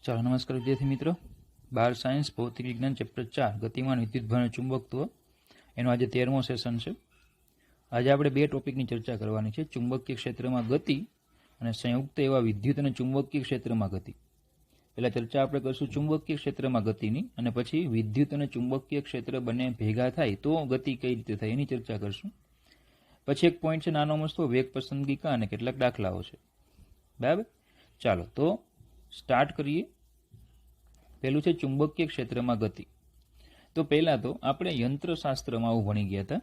ચાલો નમસ્કાર વિદ્યાર્થી મિત્રો, 12 સાયન્સ ભૌતિક વિજ્ઞાન ચેપ્ટર 4 ગતિમાન વિદ્યુતભાર અને ચુંબકત્વ એનો આજે 13મો સેશન છે. આજે આપણે બે ટોપિકની ચર્ચા કરવાની છે, ચુંબકીય ક્ષેત્રમાં ગતિ અને સંયુક્ત એવા વિદ્યુત અને ચુંબકીય ક્ષેત્રમાં ગતિ. પહેલા ચર્ચા આપણે કરશું ચુંબકીય ક્ષેત્રમાં ગતિની, અને પછી વિદ્યુત અને ચુંબકીય ક્ષેત્ર બંને ભેગા થાય તો ગતિ કઈ રીતે થાય એની ચર્ચા કરશું. પછી એક પોઈન્ટ છે નાનો મસ્તો વેગ પસંદગીકા અને કેટલાક દાખલાઓ છે. બરાબર, ચાલો તો સ્ટાર્ટ કરીએ. પહેલું છે ચુંબકીય ક્ષેત્રમાં ગતિ. તો પહેલા તો આપણે યંત્રશાસ્ત્રમાં આવું ભણી ગયા હતા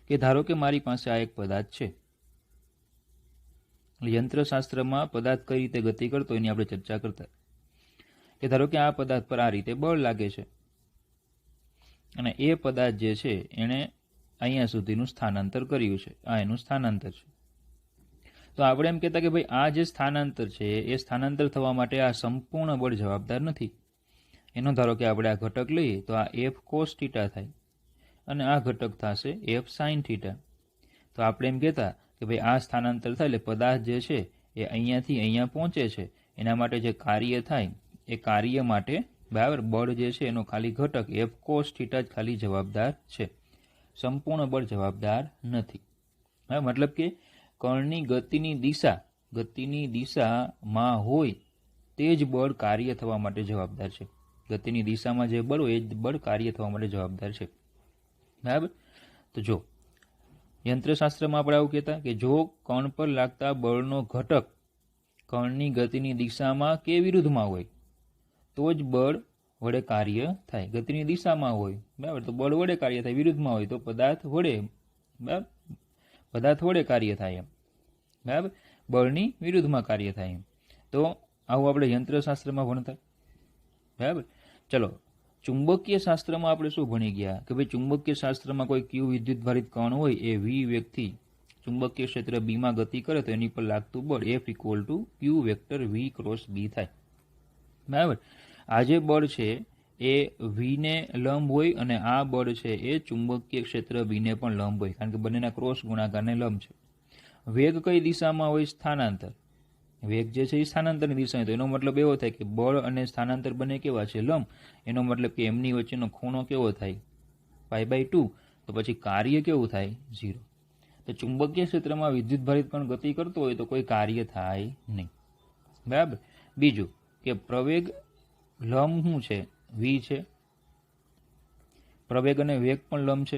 કે ધારો કે મારી પાસે આ એક પદાર્થ છે. યંત્રશાસ્ત્રમાં પદાર્થ કઈ રીતે ગતિ કરતો એની આપણે ચર્ચા કરતા કે ધારો કે આ પદાર્થ પર આ રીતે બળ લાગે છે અને એ પદાર્થ જે છે એણે અહીંયા સુધીનું સ્થાનાંતર કર્યું છે, આ એનું સ્થાનાંતર છે. તો આપણે એમ કહેતા કે ભાઈ આ જે સ્થાનાંતર છે એ સ્થાનાંતર થવા માટે આ સંપૂર્ણ બળ જવાબદાર નથી. એનો ધારો કે આપણે આ ઘટક લઈએ તો આ એફ કોસ થીટા થાય અને આ ઘટક થશે એફ સાઇન થીટા. તો આપણે એમ કહેતા કે ભાઈ આ સ્થાનાંતર થાય એટલે પદાર્થ જે છે એ અહીંયાથી અહીંયા પહોંચે છે, એના માટે જે કાર્ય થાય એ કાર્ય માટે બરાબર બળ જે છે એનો ખાલી ઘટક એફ કોસ થીટા જ ખાલી જવાબદાર છે, સંપૂર્ણ બળ જવાબદાર નથી. હા, મતલબ કે કણની ગતિની દિશામાં હોય તે જ બળ કાર્ય થવા માટે જવાબદાર છે. ગતિની દિશામાં જે બળ હોય એ જ બળ કાર્ય થવા માટે જવાબદાર છે. બરાબર, તો જો યંત્રશાસ્ત્રમાં આપણે આવું કહેતા કે જો કણ પર લાગતા બળનો ઘટક કણની ગતિની દિશામાં કે વિરુદ્ધમાં હોય તો જ બળ વડે કાર્ય થાય. ગતિની દિશામાં હોય બરાબર તો બળ વડે કાર્ય થાય, વિરુદ્ધમાં હોય તો પદાર્થ વડે કાર્ય થાય એમ. બરાબર, બળની વિરુદ્ધમાં કાર્ય થાય એમ. તો આવું આપણે યંત્રશાસ્ત્રમાં ભણતા. બરાબર, ચલો ચુંબકીય શાસ્ત્રમાં આપણે શું ભણી ગયા કે ભાઈ ચુંબકીય શાસ્ત્રમાં કોઈ ક્યુ વિદ્યુતભારિત કણ હોય એ વી વેગથી ચુંબકીય ક્ષેત્ર બીમાં ગતિ કરે તો એની પર લાગતું બળ F equal to q vector v cross B થાય. બરાબર, આ જે બળ છે એ વીને લંબ હોય અને આ બળ છે એ ચુંબકીય ક્ષેત્ર બીને પણ લંબ હોય, કારણ કે બંનેના ક્રોસ ગુણાકારને લંબ છે. વેગ કઈ દિશામાં હોય? સ્થાનાંતર. વેગ જે છે એ સ્થાનાંતરની દિશા, તો એનો મતલબ એવો થાય કે બળ અને સ્થાનાંતર બંને કેવા છે? લંબ. એનો મતલબ કે એમની વચ્ચેનો ખૂણો કેવો થાય? π/2. તો પછી કાર્ય કેવું થાય? 0. તો ચુંબકીય ક્ષેત્રમાં વિદ્યુતભારિત કણ ગતિ કરતો હોય તો કોઈ કાર્ય થાય નહીં. બરાબર, બીજું કે પ્રવેગ લંબ શું છે? વી છે. પ્રવેગ અને વેગ પણ લંબ છે.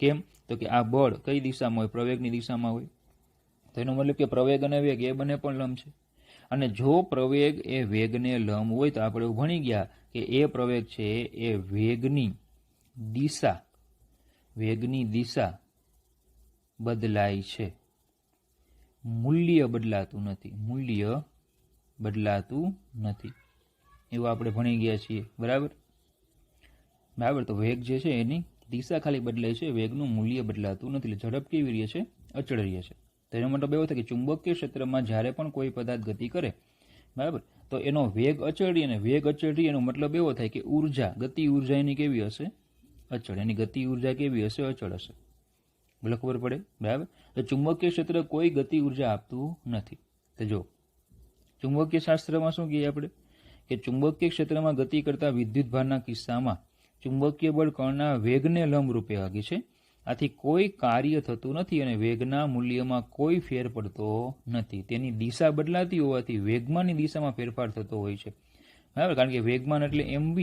કેમ? તો કે આ બળ કઈ દિશામાં હોય? પ્રવેગની દિશામાં હોય. તો એનો મતલબ કે પ્રવેગ અને વેગ એ બંને પણ લંબ છે. અને જો પ્રવેગ એ વેગને લંબ હોય તો આપણે ભણી ગયા કે એ પ્રવેગ છે એ વેગની દિશા બદલાય છે, મૂલ્ય બદલાતું નથી. એવું આપણે ભણી ગયા છીએ. બરાબર, તો વેગ જે છે એની દિશા ખાલી બદલાય છે, વેગનું મૂલ્ય બદલાતું નથી. એટલે ઝડપ કેવી રહે છે? અચળ રહે છે. તો એનો મતલબ એવો થાય કે ચુંબકીય ક્ષેત્રમાં જ્યારે પણ કોઈ પદાર્થ ગતિ કરે બરાબર તો એનો વેગ અચળ રહે, અને વેગ અચળ રહે એનો મતલબ એવો થાય કે ગતિ ઉર્જા એની કેવી હશે? અચળ. એની ગતિ ઉર્જા કેવી હશે? અચળ હશે. બોલો, ખબર પડે? બરાબર, તો ચુંબકીય ક્ષેત્ર કોઈ ગતિ ઉર્જા આપતું નથી. તો જો ચુંબકીય શાસ્ત્રમાં શું કહીએ આપણે કે ચુંબકીય ક્ષેત્રમાં ગતિ કરતા વિદ્યુતભારના કિસ્સામાં ચુંબકીય બળ કણના વેગને લંબ રૂપે આગે છે. આથી કોઈ કાર્ય થતું નથી અને વેગના મૂલ્યમાં કોઈ ફેર પડતો નથી. તેની દિશા બદલાતી હોવાથી વેગમાનની દિશામાં ફેરફાર થતો હોય છે. બરાબર, કારણ કે વેગમાન એટલે mv.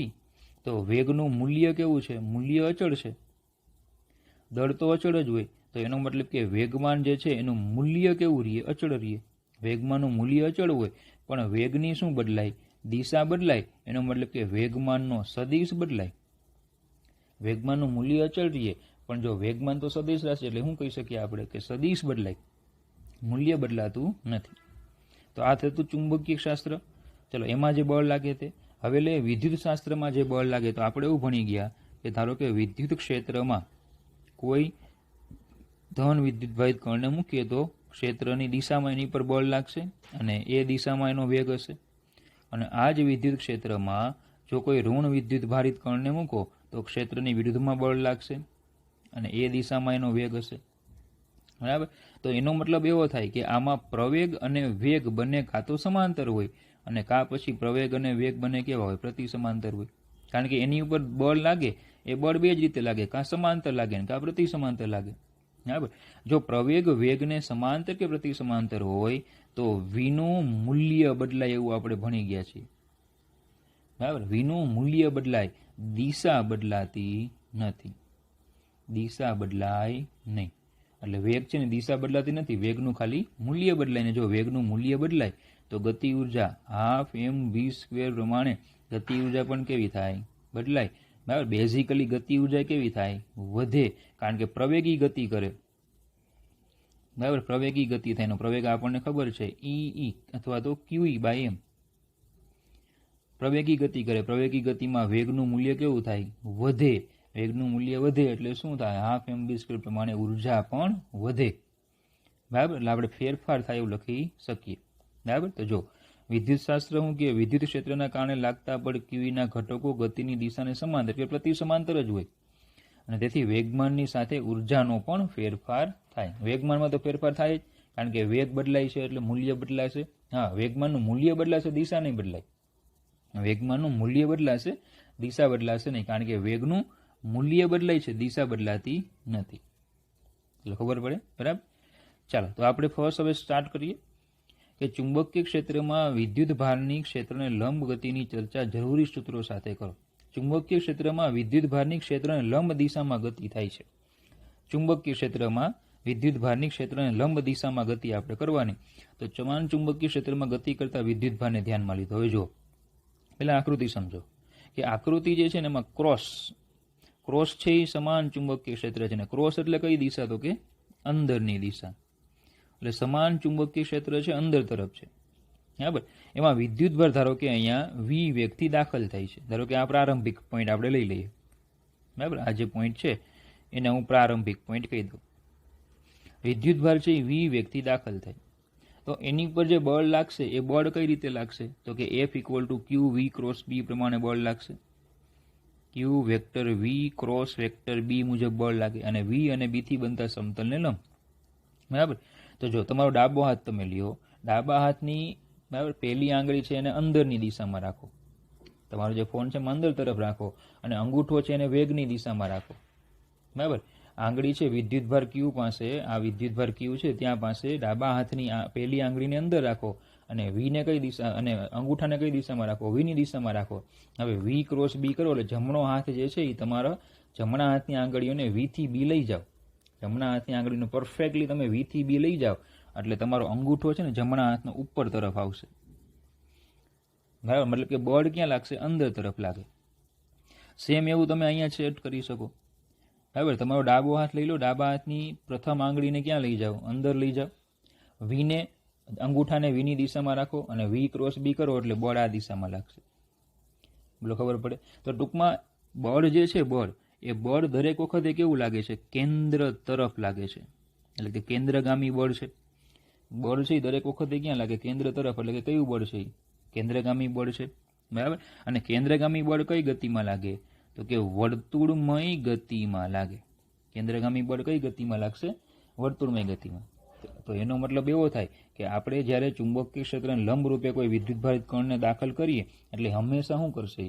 તો વેગનું મૂલ્ય કેવું છે? મૂલ્ય અચળ છે. દળ તો અચળ જ હોય, તો એનો મતલબ કે વેગમાન જે છે એનું મૂલ્ય કેવું રહે? અચળ રહે. વેગમાનનું મૂલ્ય અચળ હોય પણ વેગની શું બદલાય? દિશા બદલાય. એનો મતલબ કે વેગમાનનો સદિશ બદલાય. વેગમાનનું મૂલ્ય અચળ રહે પણ જો વેગમાન તો સદિશ રાશિ એટલે શું કહી શકીએ આપણે કે સદિશ બદલાય, મૂલ્ય બદલાતું નથી. તો આ થતું ચુંબકીય શાસ્ત્ર. ચલો એમાં જે બળ લાગે તે. હવે લે વિદ્યુત શાસ્ત્રમાં જે બળ લાગે તો આપણે એવું ભણી ગયા કે ધારો કે વિદ્યુત ક્ષેત્રમાં કોઈ ધન વિદ્યુતભારિત કણને મૂકીએ તો ક્ષેત્રની દિશામાં એની પર બળ લાગશે અને એ દિશામાં એનો વેગ હશે. અને આ જ વિદ્યુત ક્ષેત્રમાં જો કોઈ ઋણ વિદ્યુતભારિત કણને મૂકો તો ક્ષેત્રની વિરુદ્ધમાં બળ લાગશે અને એ દિશામાં એનો વેગ હશે. બરાબર, તો એનો મતલબ એવો થાય કે આમાં પ્રવેગ અને વેગ બંને કાં તો સમાંતર હોય અને કા પછી પ્રવેગ અને વેગ બંને કેવા હોય? પ્રતિ સમાંતર હોય. કારણ કે એની ઉપર બળ લાગે એ બળ બે જ રીતે લાગે, કાં સમાંતર લાગે ને કાં પ્રતિ સમાંતર લાગે. બરાબર. જો પ્રવેગ વેગને સમાંતર કે પ્રતિ સમાંતર હોય તો વીનું મૂલ્ય બદલાય એવું આપણે ભણી ગયા છીએ. બરાબર. વીનું મૂલ્ય બદલાય, દિશા બદલાતી નથી. દિશા બદલાય નહીં. એટલે વેગ છે ને દિશા બદલાતી નથી, વેગનું ખાલી મૂલ્ય બદલાય. ને જો વેગનું મૂલ્ય બદલાય તો ગતિ ઉર્જા હાફ mv² પ્રમાણે ગતિ ઉર્જા પણ કેવી થાય? બદલાય. બરાબર. બેઝિકલી ગતિ ઉર્જા કેવી થાય? વધે. કારણ કે પ્રવેગી ગતિ કરે. બરાબર. પ્રવેગી ગતિ થાય. એનો પ્રવેગ આપણને ખબર છે E અથવા તો QE/m. પ્રવેગી ગતિ કરે. પ્રવેગી ગતિમાં વેગનું મૂલ્ય કેવું થાય? વધે. વેગનું મૂલ્ય વધે એટલે શું થાય? હાફ mv² પ્રમાણે ઉર્જા પણ વધે. બરાબર. એટલે આપણે ફેરફાર થાય એવું લખી શકીએ. બરાબર. તો જો વિદ્યુતશાસ્ત્ર શું કહે? વિદ્યુત ક્ષેત્રના કારણે લાગતા બળ QEના ઘટકો ગતિની દિશાને સમાંતર કે પ્રતિ સમાંતર જ હોય, અને તેથી વેગમાનની સાથે ઉર્જાનો પણ ફેરફાર થાય. વેગમાનમાં તો ફેરફાર થાય જ, કારણ કે વેગ બદલાય છે એટલે મૂલ્ય બદલાશે. હા, વેગમાનનું મૂલ્ય બદલાશે, દિશા નહીં બદલાય. વેગમાનનું મૂલ્ય બદલાશે, દિશા બદલાશે નહીં, કારણ કે વેગનું મૂલ્ય બદલાય છે, દિશા બદલાતી નથી. એટલે ખબર પડે. બરાબર. ચાલો, તો આપણે ફર્સ્ટ હવે સ્ટાર્ટ કરીએ કે ચુંબકીય ક્ષેત્રમાં વિદ્યુત ભારની ક્ષેત્રને લંબ ગતિની ચર્ચા જરૂરી સૂત્રો સાથે કરો. ચુંબકીય ક્ષેત્રમાં વિદ્યુત ભારની ક્ષેત્રને લંબ દિશામાં ગતિ થાય છે. ચુંબકીય ક્ષેત્રમાં વિદ્યુત ભારની ક્ષેત્રને લંબ દિશામાં ગતિ આપણે કરવાની. તો સમાન ચુંબકીય ક્ષેત્રમાં ગતિ કરતા વિદ્યુત ભારને ધ્યાનમાં લીધો. હવે જો પહેલા આકૃતિ સમજો કે આકૃતિ જે છે ને એમાં ક્રોસ છે એ સમાન ચુંબકીય ક્ષેત્ર છે, ને ક્રોસ એટલે કઈ દિશા? તો કે અંદરની દિશા. એટલે સમાન ચુંબકીય ક્ષેત્ર છે, અંદર તરફ છે. બરાબર. એમાં વિદ્યુતભાર ધારો કે અહીંયા વી વેગથી દાખલ થાય છે. ધારો કે આ પ્રારંભિક પોઈન્ટ આપણે લઈ લઈએ. બરાબર. આ જે પોઈન્ટ છે એને હું પ્રારંભિક પોઈન્ટ કહી દઉં. વિદ્યુતભાર છે એ વી વેગથી દાખલ થાય તો એની પર જે બળ લાગશે એ બળ કઈ રીતે લાગશે? તો કે F = QV × B પ્રમાણે બળ લાગશે. Q vector V cross vector B મુજબ બળ લાગે, અને V અને B થી બનતા સમતલને લંબ. બરાબર. તો જો તમારો ડાબો હાથ તમે લ્યો, ડાબા હાથની બરાબર પહેલી આંગળી છે એને અંદરની દિશામાં રાખો. તમારો જે ફોન છે એમાં અંદર તરફ રાખો, અને અંગૂઠો છે એને વેગની દિશામાં રાખો. બરાબર. આંગળી છે વિદ્યુતભાર Q પાસે, આ વિદ્યુતભાર Q છે ત્યાં પાસે ડાબા હાથની પહેલી આંગળીને અંદર રાખો, અને વીને કઈ દિશા, અને અંગૂઠાને કઈ દિશામાં રાખો? વીની દિશામાં રાખો. હવે V × B કરો એટલે જમણો હાથ જે છે એ તમારા જમણા હાથની આંગળીઓને V થી B લઈ જાઓ. જમણા હાથની આંગળીનો પરફેક્ટલી તમે V થી B લઈ જાઓ એટલે તમારો અંગૂઠો છે ને જમણા હાથનો ઉપર તરફ આવશે. બરાબર. મતલબ કે બળ ક્યાં લાગશે? અંદર તરફ લાગે. સેમ એવું તમે અહીંયા સેટ કરી શકો. બરાબર. તમારો ડાબો હાથ લઈ લો, ડાબા હાથની પ્રથમ આંગળીને ક્યાં લઈ જાઓ? અંદર લઈ જાઓ. વીને અંગૂઠાને વીની દિશામાં રાખો, અને V × B કરો એટલે બળ આ દિશામાં લાગશે. બોલો, ખબર પડે? તો ટૂંકમાં બળ જે છે એ બળ દરેક વખતે કેવું લાગે છે? કેન્દ્ર તરફ લાગે છે. એટલે કે કેન્દ્રગામી બળ છે. બળ છે એ દરેક વખતે ક્યાં લાગે? કેન્દ્ર તરફ. એટલે કે કયું બળ છે? કેન્દ્રગામી બળ છે. બરાબર. અને કેન્દ્રગામી બળ કઈ ગતિમાં લાગે? તો કે વર્તુળમય ગતિમાં લાગે. કેન્દ્રગામી બળ કઈ ગતિમાં લાગશે? વર્તુળમય ગતિમાં. તો એનો મતલબ એવો થાય કે આપણે જ્યારે ચુંબકીય ક્ષેત્રને લંબ રૂપે કોઈ વિદ્યુતભારિત કણને દાખલ કરીએ એટલે હંમેશા શું કરશે?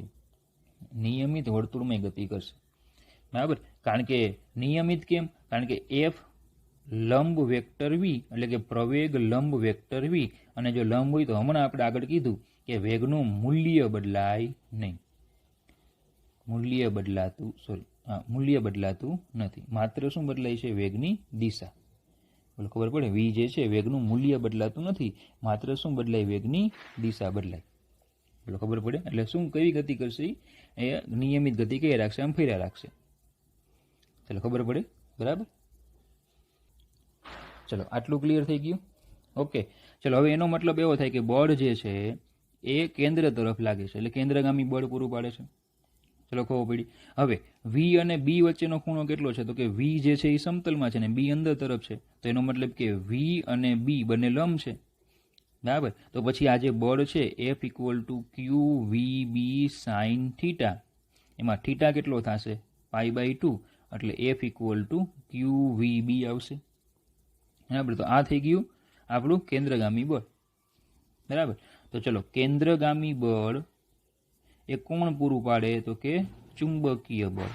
નિયમિત વર્તુળમય ગતિ કરશે. બરાબર. કારણ કે નિયમિત કેમ? કારણ કે F લંબ વેક્ટર V, એટલે કે પ્રવેગ લંબ વેક્ટર V, અને જો લંબ હોય તો હમણાં આપણે આગળ કીધું કે વેગનું મૂલ્ય બદલાય નહીં. મૂલ્ય બદલાતું નથી. માત્ર શું બદલાય છે? વેગની દિશા. બોલો, ખબર પડે? V જે છે વેગનું મૂલ્ય બદલાતું નથી, માત્ર શું બદલાય? વેગની દિશા બદલાય. બોલો, ખબર પડે? એટલે શું કેવી ગતિ કરશે? એ નિયમિત ગતિ કઈ રાખશે? આમ ફેર્યા રાખશે. ચલો, ખબર પડે? બરાબર. ચલો, આટલું ક્લિયર થઈ ગયું. ઓકે. ચલો, હવે એનો મતલબ એવો થાય કે બળ જે છે એ કેન્દ્ર તરફ લાગે છે, એટલે કેન્દ્રગામી બળ પૂરું પાડે છે. ચલો, ખબર પડી. હવે V અને B વચ્ચેનો ખૂણો કેટલો છે? તો કે V જે છે એ સમતલમાં છે ને B અંદર તરફ છે. તો એનો મતલબ કે V અને B બંને લંબ છે. બરાબર. તો પછી આ જે બળ છે F = QVB sin θ, એમાં θ કેટલો થશે? π/2. એટલે F = QVB આવશે. બરાબર. તો આ થઈ ગયું આપણું કેન્દ્રગામી બળ. બરાબર. તો ચલો, કેન્દ્રગામી બળ એ કોણ પૂરું પાડે? તો કે ચુંબકીય બળ.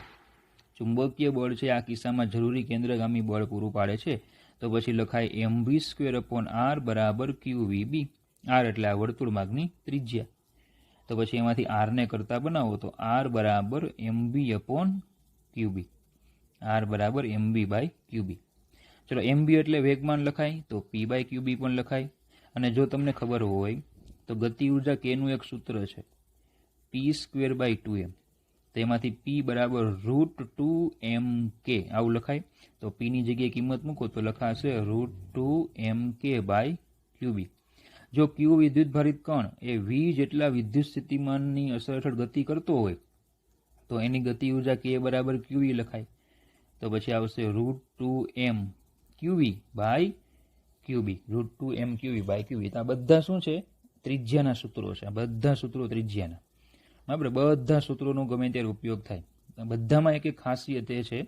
ચુંબકીય બળ છે આ કિસ્સામાં જરૂરી કેન્દ્રગામી બળ પૂરું પાડે છે. તો પછી લખાય mv²/r બરાબર qvb. r એટલે આ વર્તુળ માર્ગની ત્રિજ્યા. તો પછી એમાંથી r ને કરતા બનાવો તો r બરાબર mv/qb. r બરાબર mv/qb. ચલો, mv એટલે વેગમાન લખાય, તો p/qb પણ લખાય. અને જો તમને ખબર હોય તો ગતિ ઉર્જા k નું એક સૂત્ર છે p²/2m. તો એમાંથી p બરાબર √2mk આવું લખાય. તો p ની જગ્યાએ કિંમત મૂકો તો લખાશે √2mk/qb. જો q વિદ્યુતભારિત કણ એ v જેટલા વિદ્યુત સ્થિતિમાનની અસર હેઠળ ગતિ કરતો હોય તો એની ગતિ ઉર્જા k બરાબર qv લખાય. તો પછી આવશે √2mqv/qb. √2mqv/qb. તો આ બધા શું છે? ત્રિજ્યાના સૂત્રો છે. બધા સૂત્રો ત્રિજ્યાના. બરાબર, બધા સૂત્રોનો ગમે ત્યારે ઉપયોગ થાય. બધામાં એક ખાસિયત એ છે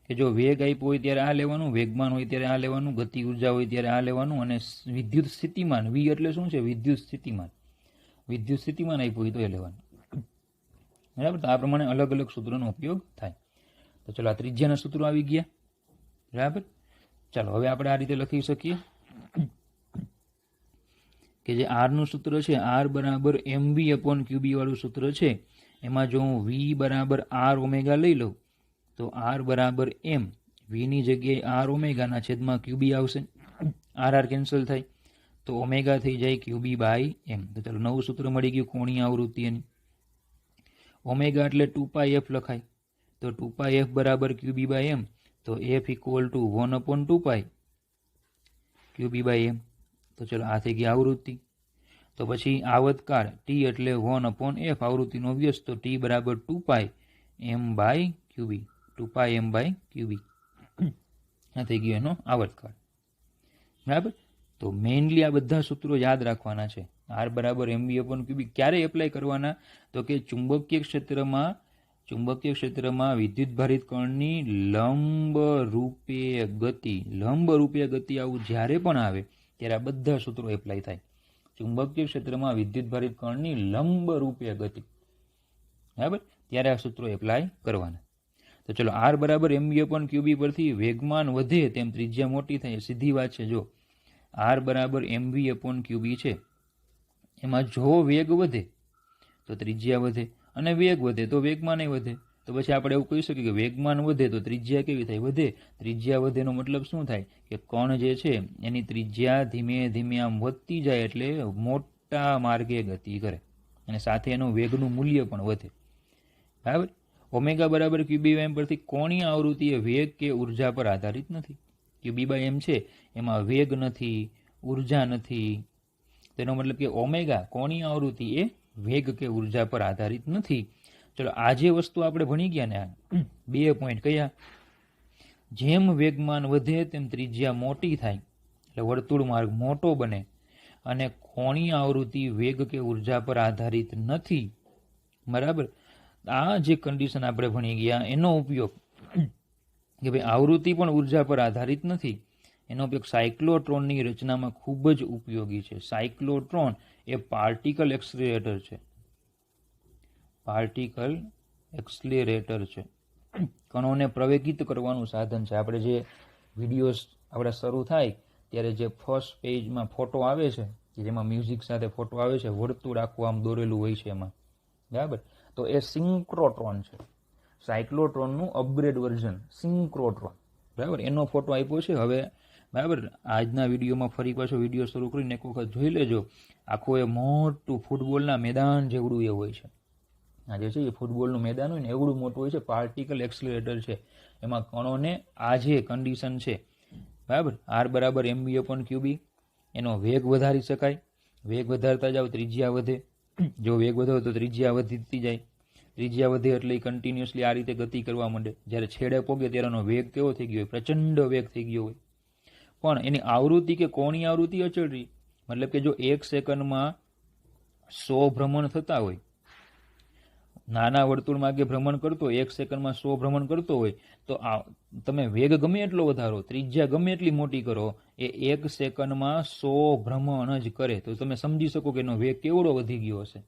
કે જો વેગ આપ્યો હોય ત્યારે આ લેવાનું, વેગમાન હોય ત્યારે આ લેવાનું, ગતિ ઉર્જા હોય ત્યારે આ લેવાનું, અને વિદ્યુત સ્થિતિમાન, v એટલે શું છે? વિદ્યુત સ્થિતિમાન. વિદ્યુત સ્થિતિમાન આપ્યું હોય તો એ લેવાનું. બરાબર. તો આ પ્રમાણે અલગ અલગ સૂત્રોનો ઉપયોગ થાય. તો ચલો, આ ત્રિજ્યાના સૂત્રો આવી ગયા. બરાબર. ચાલો, હવે આપણે આ રીતે લખી શકીએ કે જે r નું સૂત્ર છે, r બરાબર mv/qb વાળું સૂત્ર છે. એમાં જો હું v બરાબર r ઓમેગા લઈ લઉં તો r બરાબર m, v ની જગ્યાએ r ઓમેગાના છેદમાં qb આવશે. r કેન્સલ થાય તો ઓમેગા થઈ જાય qb/m. તો ચાલો, નવું સૂત્ર મળી ગયું કોણીય આવૃત્તિ એની. ઓમેગા એટલે 2πf લખાય. તો 2πf બરાબર qb/m. તો f = 1/2π qb/m. તો ચલો, આ થઈ ગઈ આવૃત્તિ. તો પછી આવતકાળ t એટલે 1/f, આવૃત્તિનો વ્યસ્ત, તો t બરાબર 2π m/qb. 2π m/qb. આ થઈ ગયો એનો આવતકાળ. બરાબર. તો મેઇનલી આ બધા સૂત્રો યાદ રાખવાના છે. r બરાબર mv/qb ક્યારે એપ્લાય કરવાના? તો કે ચુંબકીય ક્ષેત્રમાં વિદ્યુતભારિત કણની લંબ રૂપે ગતિ આવું જ્યારે પણ આવે ત્યારે આ બધા સૂત્રો એપ્લાય થાય. ચુંબકીય ક્ષેત્રમાં વિદ્યુતભારિત કણની લંબ રૂપે ગતિ, બરાબર, ત્યારે આ સૂત્રો એપ્લાય કરવાના. તો ચલો, r બરાબર mv/qb પરથી વેગમાન વધે તેમ ત્રિજ્યા મોટી થાય. સીધી વાત છે. જો r બરાબર mv/qb છે, એમાં જો વેગ વધે તો ત્રિજ્યા વધે, અને વેગ વધે તો વેગમાન વધે. તો પછી આપણે એવું કહી શકીએ કે વેગમાન વધે તો ત્રિજ્યા કેવી થાય? વધે. ત્રિજ્યા વધેનો મતલબ શું થાય? કે કણ જે છે એની ત્રિજ્યા ધીમે ધીમે આમ વધતી જાય એટલે મોટા માર્ગે ગતિ કરે, અને સાથે એનું વેગનું મૂલ્ય પણ વધે. બરાબર. ઓમેગા બરાબર qb/m પરથી કોણીય આવૃત્તિ એ વેગ કે ઉર્જા પર આધારિત નથી. qb/m છે એમાં વેગ નથી, ઉર્જા નથી. તેનો મતલબ કે ઓમેગા કોણીય આવૃત્તિ એ વેગ કે ઉર્જા પર આધારિત નથી. ચલો, આ જે વસ્તુ આપણે ભણી ગયા ને, 2 પોઈન્ટ કયા? જેમ વેગમાન વધે તેમ ત્રિજ્યા મોટી થાય એટલે વર્તુળ માર્ગ મોટો બને, અને કોણીય આવૃત્તિ વેગ કે ઉર્જા પર આધારિત નથી. બરાબર. આ જે કન્ડિશન આપણે ભણી ગયા એનો ઉપયોગ કે ભાઈ આવૃત્તિ પણ ઉર્જા પર આધારિત નથી, એનો ઉપયોગ સાયક્લોટ્રોનની રચનામાં ખૂબ જ ઉપયોગી છે. સાયક્લોટ્રોન એ પાર્ટિકલ એક્સલરેટર છે. પાર્ટિકલ એક્સલરેટર છે. કણોને પ્રવેગિત કરવાનું સાધન છે. આપણે જે વિડીયોઝ આપણા શરૂ થાય ત્યારે જે ફર્સ્ટ પેજમાં ફોટો આવે છે, જેમાં મ્યુઝિક સાથે ફોટો આવે છે, વર્તુળ આખું આમ દોરેલું હોય છે એમાં, બરાબર, તો એ સિંક્રોટ્રોન છે. સાયક્લોટ્રોનનું અપગ્રેડ વર્ઝન સિંક્રોટ્રોન, બરાબર, એનો ફોટો આપ્યો છે. હવે બરાબર, આજના વિડીયોમાં ફરી પાછો વિડીયો શરૂ કરીને એક વખત જોઈ લેજો. આખું એ મોટું ફૂટબોલના મેદાન જેવડું એ હોય છે. આ જે છે એ ફૂટબોલનું મેદાન હોય ને એવડું મોટું હોય છે. પાર્ટિકલ એક્સલરેટર છે. એમાં કણોને આ જે કન્ડિશન છે, બરાબર, r બરાબર mv/qb, એનો વેગ વધારી શકાય. વેગ વધારતા જાવ ત્રિજ્યા વધે. જો વેગ વધો તો ત્રિજ્યા વધતી જાય. ત્રિજ્યા વધે એટલે કન્ટિન્યુઅસલી આ રીતે ગતિ કરવા માંડે. જ્યારે છેડે પોગે ત્યારે એનો વેગ કેવો થઈ ગયો હોય? પ્રચંડ વેગ થઈ ગયો હોય. પણ એની આવૃત્તિ કે કોણીય આવૃત્તિ અચળ રહી. મતલબ કે જો 1 સેકન્ડમાં 100 ભ્રમણ થતા હોય, નાના વર્તુળ માર્ગે ભ્રમણ કરતો 1 સેકન્ડમાં 100 ભ્રમણ કરતો હોય તો તમે વેગ ગમે એટલો વધારો, ત્રિજ્યા ગમે એટલી મોટી કરો, એ 1 સેકન્ડમાં 100 ભ્રમણ જ કરે. તો તમે સમજી શકો કે એનો વેગ કેવડો વધી ગયો હશે.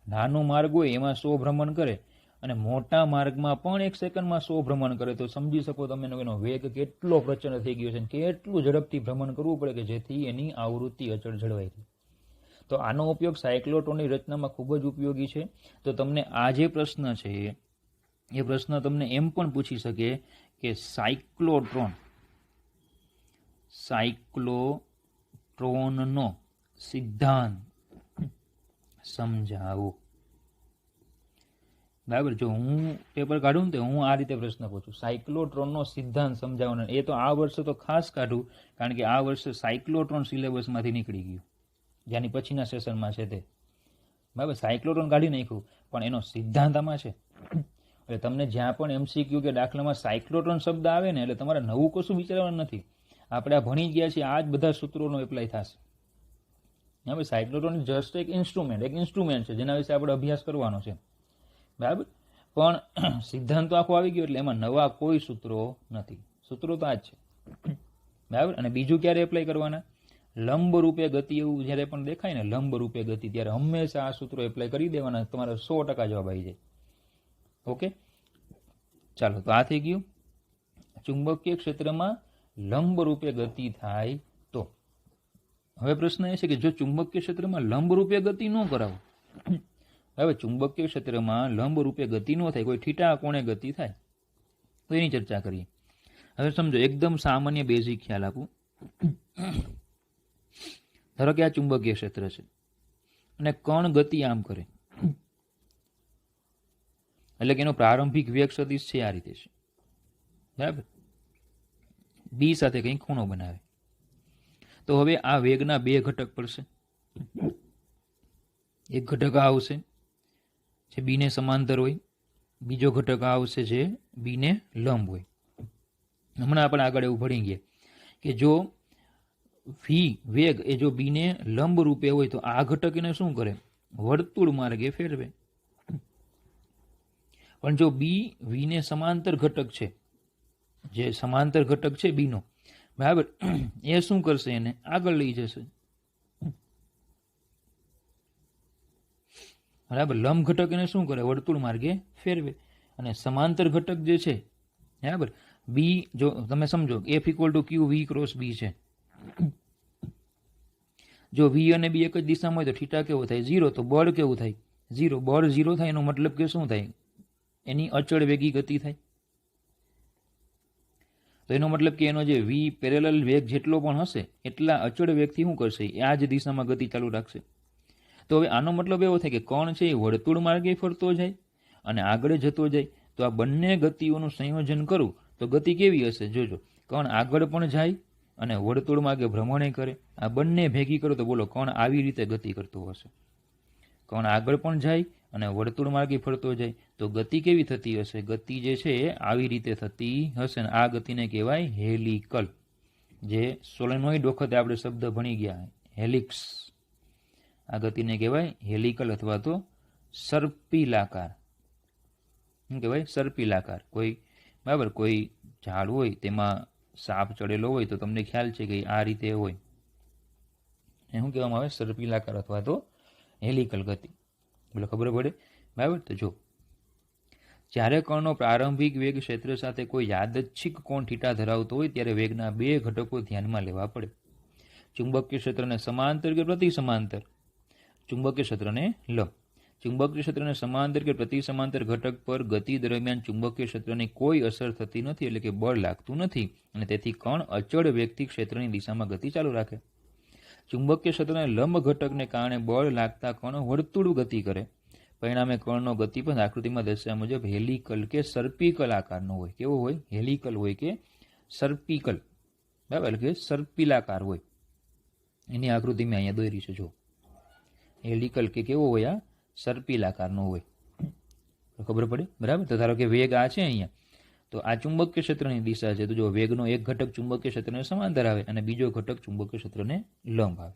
નાનો માર્ગ હોય એમાં 100 ભ્રમણ કરે અને મોટા માર્ગમાં પણ 1 સેકન્ડમાં 100 ભ્રમણ કરે, તો સમજી શકો તમે એનો વેગ કેટલો પ્રચંડ થઈ ગયો છે, કેટલું ઝડપથી ભ્રમણ કરવું પડે કે જેથી એની આવૃત્તિ અચળ જળવાઈ રહે. તો આનો ઉપયોગ સાયક્લોટ્રોનની રચનામાં ખૂબ જ ઉપયોગી છે. તો તમને આ જે પ્રશ્ન છે એ પ્રશ્ન તમને એમ પણ પૂછી શકે કે સાયક્લોટ્રોનનો સિદ્ધાંત સમજાવો. બરાબર, જો હું પેપર કાઢું ને તો હું આ રીતે પ્રશ્ન પૂછું, સાયક્લોટ્રોનનો સિદ્ધાંત સમજાવવાનો. એ તો આ વર્ષે તો ખાસ કાઢું કારણ કે આ વર્ષે સાયક્લોટ્રોન સિલેબસમાંથી નીકળી ગયું, જેની પછીના સેશનમાં છે તે. બરાબર, સાયક્લોટ્રોન કાઢી નાખ્યું પણ એનો સિદ્ધાંત આમાં છે. એટલે તમને જ્યાં પણ MCQ કે દાખલામાં સાયક્લોટ્રોન શબ્દ આવે ને એટલે તમારે નવું કશું વિચારવાનું નથી. આપણે આ ભણી ગયા છીએ, આ જ બધા સૂત્રોનો એપ્લાય થશે. હવે સાયક્લોટ્રોન જસ્ટ એક ઇન્સ્ટ્રુમેન્ટ છે જેના વિશે આપણે અભ્યાસ કરવાનો છે. બરાબર, પણ સિદ્ધાંત તો આખો આવી ગયો એટલે એમાં નવા કોઈ સૂત્રો નથી. સૂત્રો તો આ જ છે. બરાબર, અને બીજું ક્યારે એપ્લાય કરવાના? લંબ રૂપે ગતિ એવું જ્યારે પણ દેખાય ને લંબ રૂપે ગતિ, ત્યારે હંમેશા આ સૂત્રો એપ્લાય કરી દેવાના, તમારે 100% જવાબ આવી જાય. ઓકે, ચાલો, તો આ થઈ ગયું. ચુંબકીય ક્ષેત્રમાં લંબ રૂપે ગતિ થાય તો હવે પ્રશ્ન એ છે કે જો ચુંબકીય ક્ષેત્રમાં લંબ રૂપે ગતિ ન કરાવો, હવે ચુંબકીય ક્ષેત્રમાં લંબ રૂપે ગતિ ન થાય, કોઈ થીટા કોણે ગતિ થાય, તો એની ચર્ચા કરીએ. હવે સમજો, એકદમ સામાન્ય બેઝિક ખ્યાલ આપું. ધારો કે આ ચુંબકીય ક્ષેત્ર છે અને કણ ગતિ આમ કરે, એટલે કે એનો પ્રારંભિક વેગ સદિશ છે આ રીતે છે. બરાબર, બી સાથે કંઈ ખૂણો બનાવે. તો હવે આ વેગના બે ઘટક પડશે. એક ઘટક આ આવશે જે બીને સમાંતર હોય, બીજો ઘટક આ આવશે જે બીને લંબ હોય. હમણાં આપણે આગળ એવું ભણી ગયા કે જો વી વેગ એ જો બીને લંબ રૂપે હોય તો આ ઘટક એને શું કરે? વર્તુળ માર્ગે ફેરવે. પણ જો બી વીને સમાંતર ઘટક છે, જે સમાંતર ઘટક છે બીનો, બરાબર, એ શું કરશે? એને આગળ લઈ જશે. બરાબર, લંબ ઘટક એને શું કરે? વર્તુળ માર્ગે ફેરવે. અને સમાંતર ઘટક જે છે, બરાબર, બી જો તમે સમજો F = Q V × B છે. જો વી અને બી એક જ દિશામાં હોય તો થીટા કેવો થાય? 0. તો બળ કેવું થાય? 0. બળ 0 થાય એનો મતલબ કે શું થાય? એની અચળ વેગી ગતિ થાય. તો એનો મતલબ કે એનો જે વી પેરેલલ વેગ જેટલો પણ હશે એટલા અચળ વેગથી શું કરશે? આ જ દિશામાં ગતિ ચાલુ રાખશે. તો હવે આનો મતલબ એવો થાય કે કણ છે એ વર્તુળ માર્ગે ફરતો જાય અને આગળ જતો જાય. તો આ બંને ગતિઓનું સંયોજન કરું તો ગતિ કેવી હશે? જોજો, કણ આગળ પણ જાય અને વર્તુળ માર્ગે ભ્રમણે કરે. આ બંને ભેગી કરો તો બોલો કણ આવી રીતે ગતિ કરતો હશે. કણ આગળ પણ જાય અને વર્તુળ માર્ગે ફરતો જાય તો ગતિ કેવી થતી હશે? ગતિ જે છે એ આવી રીતે થતી હશે. આ ગતિને કહેવાય હેલિકલ. જે સોલેનોઇડ વખતે આપણે શબ્દ ભણી ગયા, હેલિક્સ. આ ગતિને કહેવાય હેલિકલ અથવા તો સર્પિલાકાર. શું કહેવાય? સર્પિલાકાર. કોઈ બરાબર, કોઈ ઝાડ હોય તેમાં સાપ ચડેલો હોય તો તમને ખ્યાલ છે કે આ રીતે હોય, એ શું કહેવામાં આવે? સર્પિલાકાર અથવા તો હેલિકલ ગતિ. બોલો, ખબર પડે? બરાબર, તો જો જ્યારે કણનો પ્રારંભિક વેગ ક્ષેત્ર સાથે કોઈ યાદચ્છિક કોણ થીટા ધરાવતો હોય ત્યારે વેગના બે ઘટકો ધ્યાનમાં લેવા પડે. ચુંબકીય ક્ષેત્રને સમાંતર કે પ્રતિ સમાંતર? ચુંબકીય ક્ષેત્રને લંબ. ચુંબકીય ક્ષેત્રને સમાંતર કે પ્રતિ સમાંતર ઘટક પર ગતિ દરમિયાન ચુંબકીય ક્ષેત્રની કોઈ અસર થતી નથી, એટલે કે બળ લાગતું નથી, અને તેથી કણ અચળ વેગથી ક્ષેત્રની દિશામાં ગતિ ચાલુ રાખે. ચુંબકીય ક્ષેત્રને લંબ ઘટકને કારણે બળ લાગતા કણ વર્તુળ ગતિ કરે. પરિણામે કણનો ગતિપથ આકૃતિમાં દર્શાવ્યા મુજબ હેલિકલ કે સર્પિકલ આકારનો હોય. કેવો હોય? હેલિકલ હોય કે સર્પિકલ. બરાબર, કે સર્પિલાકાર હોય. એની આકૃતિ મેં અહીંયા દોરી છે. જો હેલિકલ કે કેવો હોય? આ સર્પિલાકારનો હોય. ખબર પડે? બરાબર, તો ધારો કે વેગ આ છે અહીંયા, તો આ ચુંબકીય ક્ષેત્રની દિશા છે. તો જો વેગનો એક ઘટક ચુંબકીય ક્ષેત્રને સમાંતર આવે અને બીજો ઘટક ચુંબકીય ક્ષેત્રને લંબ આવે.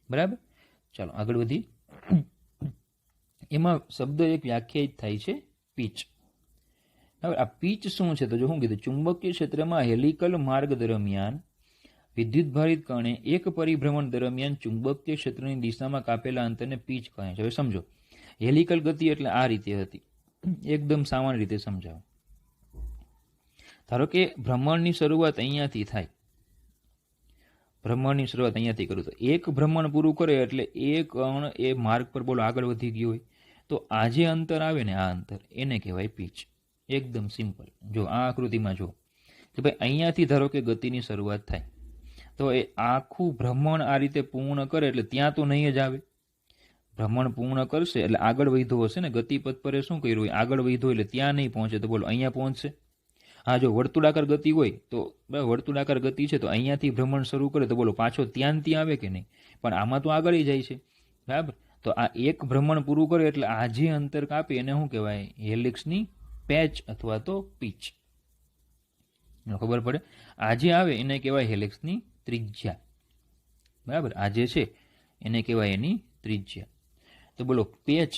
બરાબર, ચાલો આગળ વધી. એમાં શબ્દ એક વ્યાખ્યાયિત થાય છે પીચ. હવે આ પીચ શું છે તો જો શું કીધું, ચુંબકીય ક્ષેત્રમાં હેલિકલ માર્ગ દરમિયાન વિદ્યુતભારિત કણે એક પરિભ્રમણ દરમિયાન ચુંબકીય ક્ષેત્રની દિશામાં કાપેલા અંતરને પીચ કહે છે. હવે સમજો, હેલિકલ ગતિ એટલે આ રીતે હતી, એકદમ સામાન્ય રીતે સમજાવો. ધારો કે ભ્રમણની શરૂઆત અહીંયાથી થાય, ભ્રમણની શરૂઆત અહીંયાથી કરું તો એક ભ્રમણ પૂરું કરે એટલે એક કણ એ માર્ગ પર બોલો આગળ વધી ગયો હોય, તો આ જે અંતર આવે ને આ અંતર એને કહેવાય પીચ. એકદમ સિમ્પલ. જો આ આકૃતિમાં જો કે ભાઈ અહીંયાથી ધારો કે ગતિની શરૂઆત થાય, તો એ આખું ભ્રમણ આ રીતે પૂર્ણ કરે એટલે ત્યાં તો નહીં જ આવે. ભ્રમણ પૂર્ણ કરશે એટલે આગળ વધ્યો હશે ને, ગતિપથ પર શું કર્યું હોય, આગળ વધ્યો એટલે ત્યાં નહીં પહોંચે તો બોલો અહીંયા પહોંચશે. હા, જો વર્તુળાકાર ગતિ હોય તો વર્તુળાકાર ગતિ છે તો અહીંયાથી ભ્રમણ શરૂ કરે તો બોલો પાછો ત્યાં આવે કે નહીં, પણ આમાં તો આગળ જાય છે, બરાબર. તો આ એક ભ્રમણ પૂરું કરે એટલે આ જે અંતર કાપે એને શું કહેવાય, હેલિક્સની પેચ અથવા તો પીચ. ખબર પડે, આ જે આવે એને કહેવાય હેલિક્સની ત્રિજ્યા, બરાબર. આ જે છે એને કહેવાય એની ત્રિજ્યા. તો બોલો પેચ,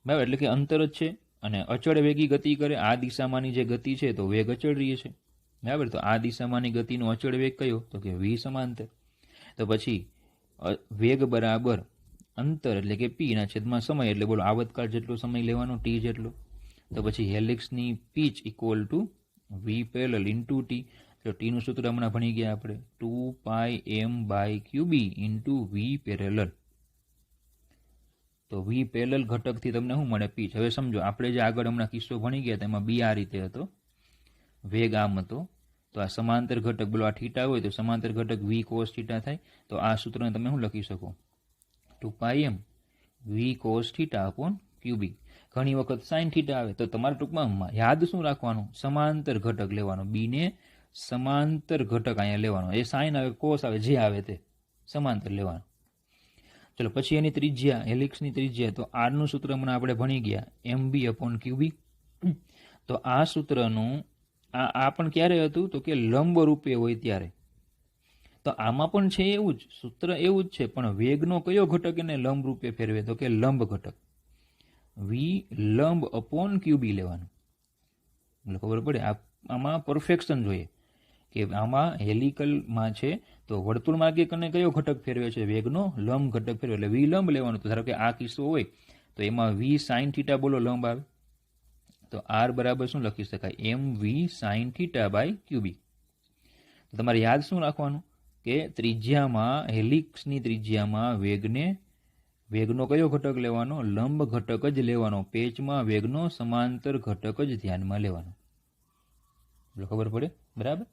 બરાબર, એટલે કે અંતર જ છે અને અચળ વેગી ગતિ કરે. આ દિશામાંની જે ગતિ છે તો વેગ અચળ રહે છે, બરાબર. તો આ દિશામાંની ગતિનો અચળ વેગ કયો તો કે v સમાંતર. તો પછી વેગ બરાબર અંતર એટલે કે p ના છેદમાં સમય, એટલે બોલો આવતકાળ જેટલો સમય લેવાનો t જેટલો. તો પછી હેલિક્સની pitch equal to v parallel into t. તો ટીનું સૂત્ર હમણાં ભણી ગયા આપણે, 2πm/qb ઇન્ટુ v પેરેલલ. તો v પેરેલલ ઘટકથી તમને શું મળે, પીચ. હવે સમજો, આપણે જે આગળ હમણાં કિસ્સો ભણી ગયા તેમાં બી આ રીતે હતો, વેગ આમ હતો, તો આ સમાંતર ઘટક બોલો આ થીટા હોય તો સમાંતર ઘટક v cos થીટા થાય. તો આ સૂત્રને તમે શું લખી શકો, 2πm v cos theta upon qb. ઘણી વખત સાઇન થીટા આવે તો તમારે ટૂંકમાં યાદ શું રાખવાનું, સમાંતર ઘટક લેવાનો, બી ને સમાંતર ઘટક અહીંયા લેવાનો. એ સાઇન આવે કોસ આવે જે આવે તે સમાંતર લેવાનું. ચલો પછી એની ત્રિજ્યા, હેલિક્સની ત્રિજ્યા, તો આરનું સૂત્ર હમણાં આપણે ભણી ગયા, mb અપોન qb. તો આ સૂત્રનું આ પણ ક્યારે હતું તો કે લંબ રૂપે હોય ત્યારે. તો આમાં પણ છે એવું જ સૂત્ર, એવું જ છે, પણ વેગનો કયો ઘટક એને લંબ રૂપે ફેરવે તો કે લંબ ઘટક, v લંબ અપોન qb લેવાનું. એટલે ખબર પડે, આમાં પરફેક્શન જોઈએ કે આમાં હેલિકલમાં છે તો વર્તુળ માર્ગે કને કયો ઘટક ફેરવે છે, વેગનો લંબ ઘટક ફેરવે, એટલે v લંબ લેવાનું. તો ધારો કે આ કિસ્સો હોય તો એમાં v સાઇન થીટા બોલો લંબ આવે, તો r બરાબર શું લખી શકાય, mv sine theta by qb. તો તમારે યાદ શું રાખવાનું કે ત્રિજ્યામાં, હેલિક્સની ત્રિજ્યામાં વેગનો કયો ઘટક લેવાનો, લંબ ઘટક જ લેવાનો. પેચમાં વેગનો સમાંતર ઘટક જ ધ્યાનમાં લેવાનો. ખબર પડે, બરાબર.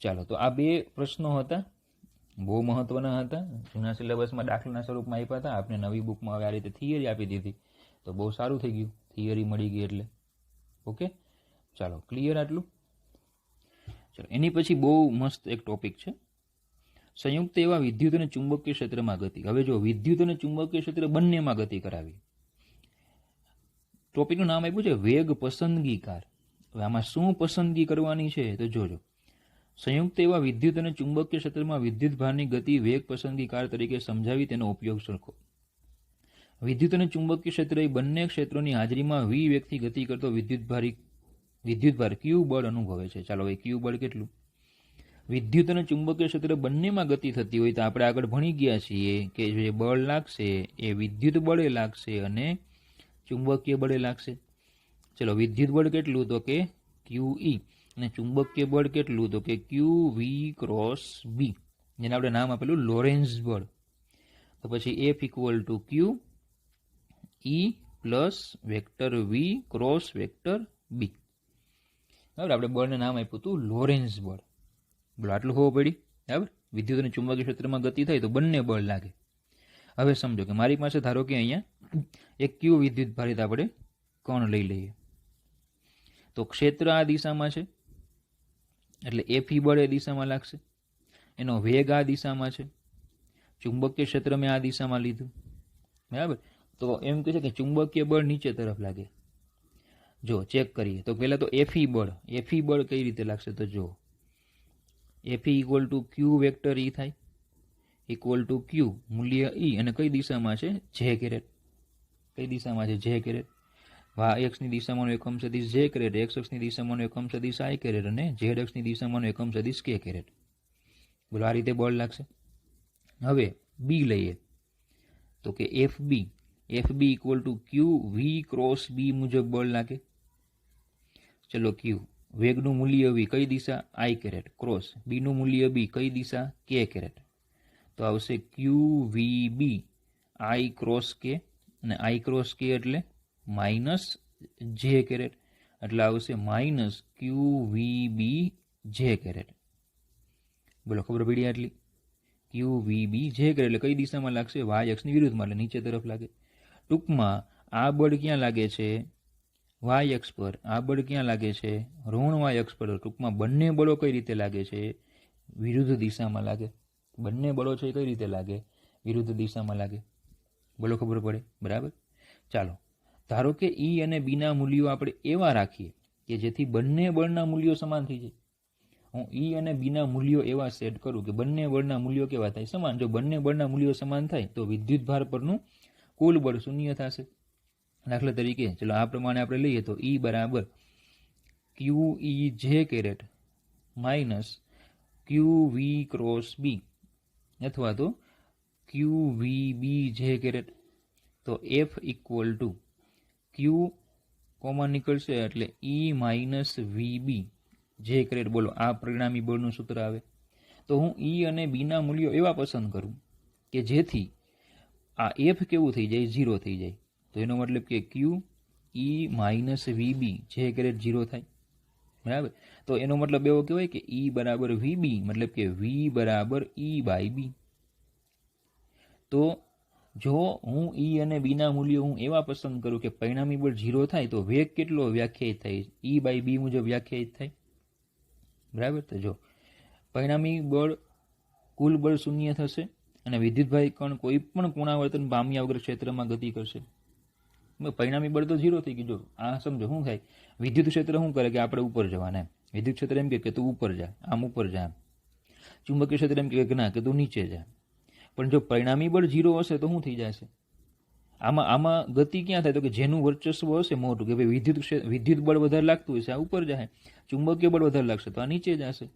ચાલો, તો આ બે પ્રશ્નો હતા, બહુ મહત્વના હતા. જૂના સિલેબસમાં દાખલાના સ્વરૂપમાં આપ્યા હતા, આપણે નવી બુકમાં હવે આ રીતે થિયરી આપી દીધી તો બહુ સારું થઈ ગયું, થિયરી મળી ગઈ એટલે. ઓકે, ચાલો, ક્લિયર આટલું. ચાલો, એની પછી બહુ મસ્ત એક ટોપિક છે, સંયુક્ત એવા વિદ્યુત અને ચુંબકીય ક્ષેત્રમાં ગતિ. હવે જો વિદ્યુત અને ચુંબકીય ક્ષેત્ર બંનેમાં ગતિ કરાવી. ટોપિકનું નામ આપ્યું છે વેગ પસંદગીકાર. હવે આમાં શું પસંદગી કરવાની છે તો જોજો. સંયુક્ત એવા વિદ્યુત અને ચુંબકીય ક્ષેત્રમાં વિદ્યુત ભારની ગતિ વેગ પસંદગીકાર તરીકે સમજાવી તેનો ઉપયોગ સરખો. વિદ્યુત અને ચુંબકીય ક્ષેત્ર એ બંને ક્ષેત્રોની હાજરીમાં v વેગથી ગતિ કરતો વિદ્યુતભાર q બળ અનુભવે છે. ચાલો, હવે q બળ કેટલું, વિદ્યુત અને ચુંબકીય ક્ષેત્ર બંનેમાં ગતિ થતી હોય તો આપણે આગળ ભણી ગયા છીએ કે જે બળ લાગશે એ વિદ્યુત બળે લાગશે અને ચુંબકીય બળે લાગશે. ચલો, વિદ્યુત બળ કેટલું તો કે QE અને ચુંબકીય બળ કેટલું તો કે QV ક્રોસ B, જેને આપણે નામ આપેલું લોરેન્ઝ બળ. તો પછી F equal to QE plus vector V cross vector B. બરાબર, આપણે બળને નામ આપ્યું હતું લોરેન્ઝ બળ. બોલો આટલું હોવું પડી, બરાબર. વિદ્યુત અને ચુંબકીય ક્ષેત્રમાં ગતિ થાય તો બંને બળ લાગે. હવે સમજો કે મારી પાસે ધારો કે અહીંયા એક Q વિદ્યુત ભારિત આપણે કણ લઈ લઈએ, તો ક્ષેત્ર આ દિશામાં છે એટલે Fe બળ એ દિશામાં લાગશે, એનો વેગ આ દિશામાં છે, ચુંબકીય ક્ષેત્ર મેં આ દિશામાં લીધું, બરાબર. તો એમ કહે છે કે ચુંબકીય બળ નીચે તરફ લાગે. જો ચેક કરીએ તો પહેલા તો Fe બળ કઈ રીતે લાગશે તો જો Fe equal to Q vector E થાય, ઇક્વલ ટુ Q મૂલ્ય E અને કઈ દિશામાં છે, જે કેરેટ. કઈ દિશામાં છે? જે કેરેટ. એક્સની દિશામાંનો એકમ સદિશ જે કેરેટ, એક્સ અક્ષની દિશામાંનો એકમ સદિશ આઈ કેરેટ અને ઝેડ અક્ષની દિશામાંનો એકમ સદિશ કે કેરેટ. બોલો આ રીતે બળ લાગશે. હવે બી લઈએ તો કે F B equal to q v cross B મુજબ બળ લાગે. ચલો ક્યુ વેગનું મૂલ્ય વી કઈ દિશા? આઈ કેરેટ ક્રોસ બીનું મૂલ્ય બી કઈ દિશા? કે કેરેટ. તો આવશે ક્યુ વી બી આઈ ક્રોસ કે, અને આઈ ક્રોસ કે એટલે માઇનસ જે કેરેટ, એટલે આવશે માઇનસ ક્યુ વી બી જે કેરેટ. બોલો ખબર પડી આટલી? ક્યુ વી બી જે કેરેટ એટલે કઈ દિશામાં લાગશે? વાય અક્ષની વિરુદ્ધમાં, એટલે નીચે તરફ લાગે. ટૂંકમાં આ બળ ક્યાં લાગે છે? વાય અક્ષ પર. આ બળ ક્યાં લાગે છે? ઋણ વાય અક્ષ પર. ટૂંકમાં બંને બળો કઈ રીતે લાગે છે? વિરુદ્ધ દિશામાં લાગે. બંને બળો છે કઈ રીતે લાગે? વિરુદ્ધ દિશામાં લાગે. બોલો ખબર પડે? બરાબર. ચાલો ધારો કે ઈ અને બીના મૂલ્યો આપણે એવા રાખીએ કે જેથી બંને બળના મૂલ્યો સમાન થઈ જાય. હું ઈ અને બીના મૂલ્યો એવા સેટ કરું કે બંને બળના મૂલ્યો કેવા થાય? સમાન. જો બંને બળના મૂલ્યો સમાન થાય તો વિદ્યુત ભાર પરનું કુલ બળ શૂન્ય થશે. દાખલા તરીકે ચલો આ પ્રમાણે આપણે લઈએ તો ઈ બરાબર ક્યુ ઈ જે કેરેટ માઇનસ ક્યુ વી ક્રોસ બી અથવા તો ક્યુ વી બી જે કેરેટ. તો F equal to Q common નીકળશે એટલે ઈ માઇનસ વી બી જે કેરેટ. બોલો આ પરિણામી બળનું સૂત્ર આવે. તો હું ઈ અને બીના મૂલ્યો એવા પસંદ કરું કે જેથી આ એફ કેવું થઈ જાય? 0 થઈ જાય. તો એનો મતલબ કે ક્યુ ઈ માઇનસ વી બી જે કેરેટ 0 થાય. બરાબર. તો એનો મતલબ એવો કહેવાય કે ઈ બરાબર વી બી, મતલબ કે વી બરાબર ઈ બાય બી. તો જો હું ઈ અને બીના મૂલ્યો હું એવા પસંદ કરું કે પરિણામી બળ 0 થાય તો વેગ કેટલો વ્યાખ્યાયિત થાય? ઈ બાય બી મુજબ વ્યાખ્યાયિત થાય. બરાબર. તો જો પરિણામી બળ કુલ બળ શૂન્ય થશે અને વિદ્યુતભાઈ કણ કોઈ પણ પુનરાવર્તન પામ્યા વગર ક્ષેત્રમાં ગતિ કરશે. પરિણામી બળ તો 0 થઈ ગયું. જો આ સમજો શું થાય? વિદ્યુત ક્ષેત્ર શું કરે કે આપણે ઉપર જવાના. વિદ્યુત ક્ષેત્ર એમ કે તું ઉપર જા, આમ ઉપર જા. ચુંબકીય ક્ષેત્ર એમ કે ના કે તું નીચે જા. પણ જો પરિણામી બળ 0 હશે તો શું થઈ જશે? આમાં ગતિ ક્યાં થાય? તો કે જેનું વર્ચસ્વ હશે મોટું, કે ભાઈ વિદ્યુત બળ વધારે લાગતું હશે આ ઉપર જાય, ચુંબકીય બળ વધારે લાગશે તો આ નીચે જશે.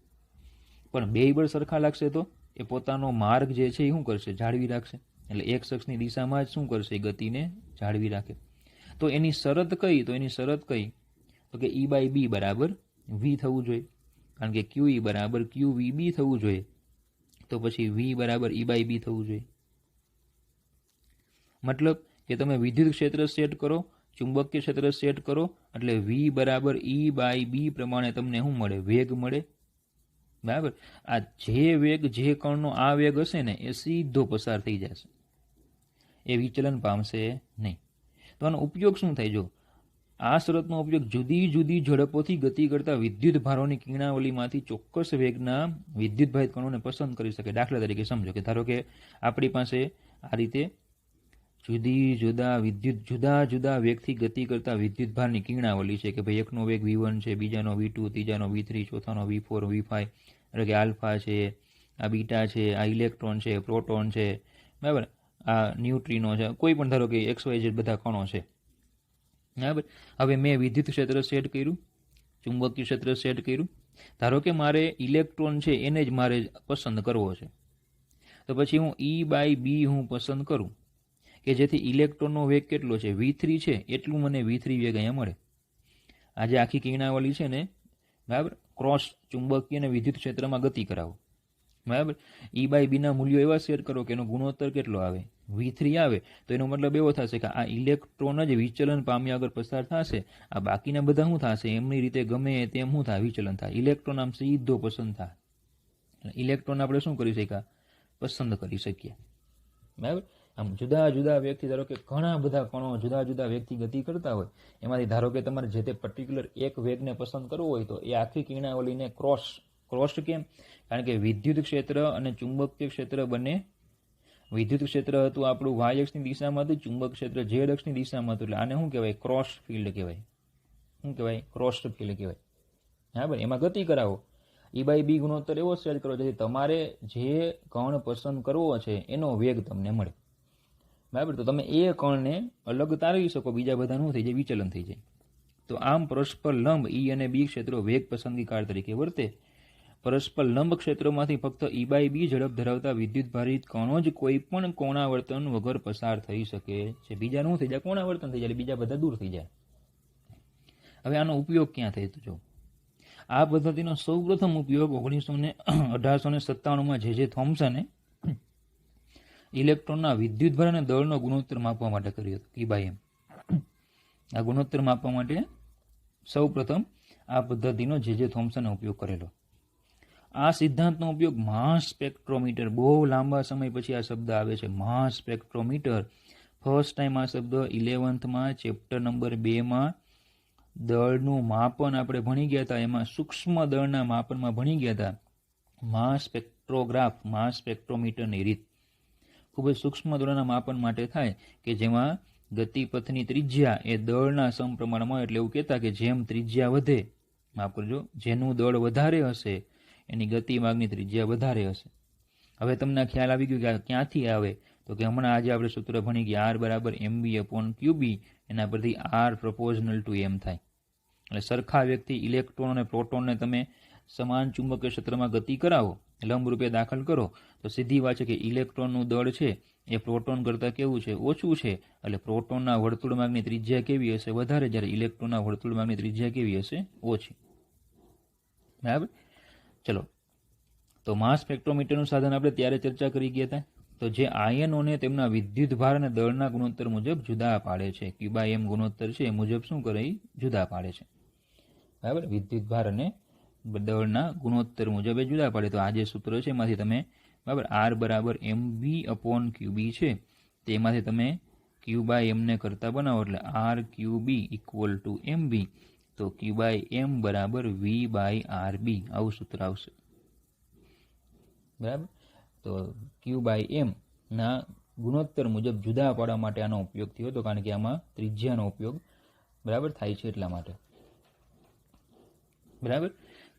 પણ બે બળ સરખા લાગશે તો એ પોતાનો માર્ગ જે છે એ શું કરશે? જાળવી રાખશે. એટલે એક અક્ષની દિશામાં જ શું કરશે? ગતિને જાળવી રાખે. તો એની શરત કઈ? તો કે ઈ બાય બી બરાબર વી થવું જોઈએ. કારણ કે ક્યુ ઈ બરાબર ક્યુ વી બી થવું જોઈએ. તો પછી વી બરાબર ઈ બાય બી થવું જોઈએ. મતલબ કે તમે વિદ્યુત ક્ષેત્ર સેટ કરો, ચુંબકીય ક્ષેત્ર સેટ કરો, એટલે વી બરાબર ઈ બાય બી પ્રમાણે તમને શું મળે? વેગ મળે. બરાબર. આ જે વેગ જે કણનો આ વેગ હશે ને એ સીધો પસાર થઈ જશે, એ વિચલન પામશે નહીં. તો આનો ઉપયોગ શું થાય? જો આ શરતનો ઉપયોગ જુદી જુદી ઝડપોથી ગતિ કરતા વિદ્યુત ભારોની કિરણાવલીમાંથી ચોક્કસ વેગના વિદ્યુતભારિત કણોને પસંદ કરી શકે. દાખલા તરીકે સમજો કે ધારો કે આપણી પાસે આ રીતે જુદા જુદા વેગથી ગતિ કરતા વિદ્યુતભારની કિરણાવલી છે કે ભાઈ એકનો વેગ v1 છે, બીજાનો v2, ત્રીજાનો v3, ચોથાનો v4, v5, એટલે કે આલ્ફા છે, આ બીટા છે, આ ઇલેક્ટ્રોન છે, પ્રોટોન છે, બરાબર, આ ન્યુટ્રીનો છે, કોઈ પણ ધારો કે XYZ બધા કણો છે. બરાબર. હવે મેં વિદ્યુત ક્ષેત્ર સેટ કર્યું, ચુંબકીય ક્ષેત્ર સેટ કર્યું. ધારો કે મારે ઇલેક્ટ્રોન છે એને જ મારે પસંદ કરવો છે. તો પછી હું ઈ બાય બી હું પસંદ કરું કે જેથી ઇલેક્ટ્રોનનો વેગ કેટલો છે? v3 છે, એટલું મને v3 વેગ અહીંયા મળે. આ જે આખી કિરણાવલી છે ને, બરાબર, ક્રોસ ચુંબકીય અને વિદ્યુત ક્ષેત્રમાં ગતિ કરાવો. બરાબર. ઈ બાય બીના મૂલ્યો એવા સેટ કરો કે એનો ગુણોત્તર કેટલો આવે? v3 આવે. તો એનો મતલબ એવો થશે કે આ ઇલેક્ટ્રોન જ વિચલન પામ્યા આગળ પસાર થશે, આ બાકીના બધા શું થશે? એમની રીતે ગમે તેમ શું થાય? વિચલન થાય. ઇલેક્ટ્રોન આમ સીધો પસંદ થાય. ઇલેક્ટ્રોન આપણે શું કરી શકીએ? પસંદ કરી શકીએ. બરાબર. આમ જુદા જુદા વેગથી, ધારો કે ઘણા બધા કણો જુદા જુદા વેગથી ગતિ કરતા હોય, એમાંથી ધારો કે તમારે જે તે પર્ટિક્યુલર એક વેગને પસંદ કરવો હોય તો એ આખી કિરણાવલીને ક્રોસ કેમ? કારણ કે વિદ્યુત ક્ષેત્ર અને ચુંબકીય ક્ષેત્ર બંને, વિદ્યુત ક્ષેત્ર હતું આપણું વાય અક્ષની દિશામાં હતું, ચુંબક ક્ષેત્ર ઝેડ અક્ષની દિશામાં હતું, એટલે આને શું કહેવાય? ક્રોસ ફિલ્ડ કહેવાય. શું કહેવાય? ક્રોસ ફિલ્ડ કહેવાય. બરાબર. એમાં ગતિ કરાવો. ઈ બાય બી ગુણોત્તર એવો સેટ કરો જેથી તમારે જે કણ પસંદ કરવો છે એનો વેગ તમને મળે. બરાબર. તો તમે એ કણને અલગ તારવી શકો, બીજા બધા ન થઈ જાય, વિચલન થઈ જાય. તો આમ પરસ્પર લંબ ઈ અને બી ક્ષેત્રો વેગ પસંદગી કાર તરીકે વર્તે. પરસ્પર લંબ ક્ષેત્રોમાંથી ફક્ત ઈ બાય બી ઝડપ ધરાવતા વિદ્યુત ભારિત કણો જ કોઈ પણ કોણાવર્તન વગર પસાર થઈ શકે છે. બીજા ન થઈ જાય, કોણાવર્તન થઈ જાય, બીજા બધા દૂર થઈ જાય. હવે આનો ઉપયોગ ક્યાં થાય તો જો, આ પદ્ધતિનો સૌપ્રથમ ઉપયોગ 1897માં જે થોમ્સને ઇલેક્ટ્રોનના વિદ્યુતભાર અને દળનો ગુણોત્તર માપવા માટે કર્યો હતો. ઈ બાય એમ આ ગુણોત્તર માપવા માટે સૌપ્રથમ આ પદ્ધતિનો જે થોમ્સને ઉપયોગ કરેલો. આ સિદ્ધાંતનો ઉપયોગ માસ સ્પેક્ટ્રોમીટર, બહુ લાંબા સમય પછી આ શબ્દ આવે છે, માસ સ્પેક્ટ્રોમીટર. ફર્સ્ટ ટાઈમ આ શબ્દ 11th ચેપ્ટર નંબર 2માં દળનું માપન આપણે ભણી ગયા હતા, એમાં સૂક્ષ્મ દળના માપનમાં ભણી ગયા હતા. માસ સ્પેક્ટ્રોગ્રાફ, માસ સ્પેક્ટ્રોમીટરની રીત ખૂબ જ સૂક્ષ્મ દળના માપન માટે થાય કે જેમાં ગતિપથની ત્રિજ્યા એ દળના સમપ્રમાણમાં, એટલે એવું કહેતા કે જેમ ત્રિજ્યા વધે, માફ કરજો, જેનું દળ વધારે હશે એની ગતિમાર્ગની ત્રિજ્યા વધારે હશે. હવે તમને ખ્યાલ આવી ગયો કે ક્યાંથી આવે, તો કે હમણાં આજે આપણે સૂત્ર ભણી ગયા R બરાબર mv અપોન qb, એના પરથી R પ્રપોઝનલ ટુ m થાય. એટલે સરખા વેગથી ઇલેક્ટ્રોન અને પ્રોટોનને તમે સમાન ચુંબકીય ક્ષેત્રમાં ગતિ કરાવો, લંબ રૂપે દાખલ કરો, તો સીધી વાત છે કે ઇલેક્ટ્રોનનું દળ છે એ પ્રોટોન કરતાં કેવું છે, ઓછું છે. એટલે પ્રોટોનના વર્તુળ માર્ગની ત્રિજ્યા કેવી હશે, વધારે, જ્યારે ઇલેક્ટ્રોનના વર્તુળ માર્ગની ત્રિજ્યા કેવી હશે, ઓછી. બરાબર. ચલો, તો માસ સ્પેક્ટ્રોમીટરનું સાધન આપણે ત્યારે ચર્ચા કરી ગયા હતા. તો જે આયનોને તેમના વિદ્યુતભાર અને દળના ગુણોત્તર મુજબ જુદા પાડે છે, Q બાય M ગુણોત્તર છે એ મુજબ શું કરે, જુદા પાડે છે. બરાબર. વિદ્યુતભાર અને દળના ગુણોત્તર મુજબ એ જુદા પાડે. તો આ જે સૂત્ર છે એમાંથી તમે, બરાબર, R બરાબર mv અપોન qb છે, તેમાંથી તમે Q બાય M ને કરતા બનાવો, એટલે R QB equal to mv. તો Q બાય M બરાબર V બાય RB, આવું સૂત્ર આવશે. બરાબર. તો Q બાય M ના ગુણોત્તર મુજબ જુદા પાડવા માટે આનો ઉપયોગ થયો હતો, કારણ કે આમાં ત્રિજ્યાનો ઉપયોગ બરાબર થાય છે એટલા માટે. બરાબર.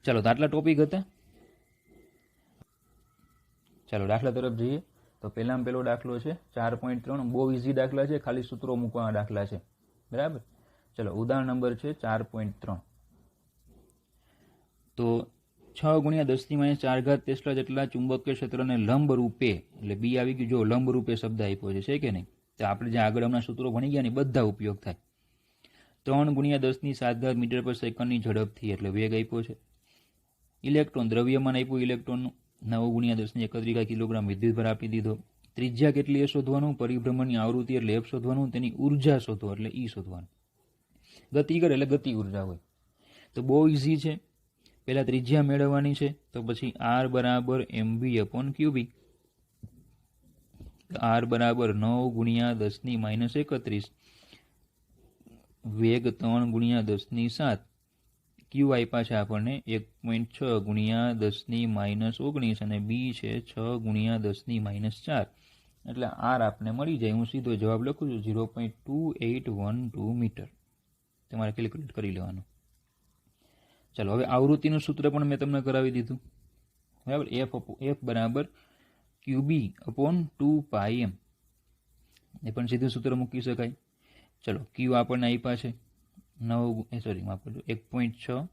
ચાલો, તો આટલા ટોપિક હતા. ચાલો દાખલા તરફ જઈએ. તો પહેલામાં પહેલો દાખલો છે 4.3. બહુ ઇઝી દાખલા છે, ખાલી સૂત્રો મૂકવાના દાખલા છે. બરાબર. ચલો, ઉદાહરણ નંબર છે 4.3. તો 6 ગુણ્યા 10⁻⁴ ટેસ્લા જેટલા ચુંબકીય ક્ષેત્રને લંબ રૂપે, એટલે બી આવી ગયું, જો લંબ રૂપે શબ્દ આપ્યો છે કે નહીં, તો આપણે જે આગળ હમણાં સૂત્રો ભણી ગયા ને બધા ઉપયોગ થાય. 3 ગુણ્યા 10⁷ મીટર પર સેકન્ડની ઝડપથી, એટલે વેગ આપ્યો છે. ઇલેક્ટ્રોન, દ્રવ્યમાન આપ્યું ઇલેક્ટ્રોનનું, 9 ગુણ્યા 10⁻³ કિલોગ્રામ વિદ્યુતભાર આપી દીધો. ત્રિજ્યા કેટલી એ શોધવાનું, પરિભ્રમણની આવૃત્તિ એટલે f શોધવાનું, તેની ઉર્જા શોધો એટલે E શોધવાનું. ગતિ કરે એટલે ગતિ ઉર્જા હોય. તો બહુ ઇઝી છે. પહેલા ત્રિજ્યા મેળવવાની છે, તો પછી R બરાબર mv અપોન qb. R બરાબર 9 ગુણ્યા 10⁻31, વેગ 3 ગુણ્યા 10⁷, Q આપ્યા છે આપણને 1.6 ગુણ્યા 10⁻19 અને બી છે 6 ગુણ્યા 10⁻4. એટલે R આપને મળી જાય. હું સીધો જવાબ લખું છું 0.2812 મીટર. તમારે કેલ્ક્યુલેટ કરી લેવાનું. ચાલો, હવે આવૃત્તિનું સૂત્ર પણ મેં તમને કરાવી દીધું. બરાબર. F બરાબર QB અપોન 2πm, એ પણ સીધું સૂત્ર મૂકી શકાય. ચલો, Q આપણને આપ્યા છે 1.6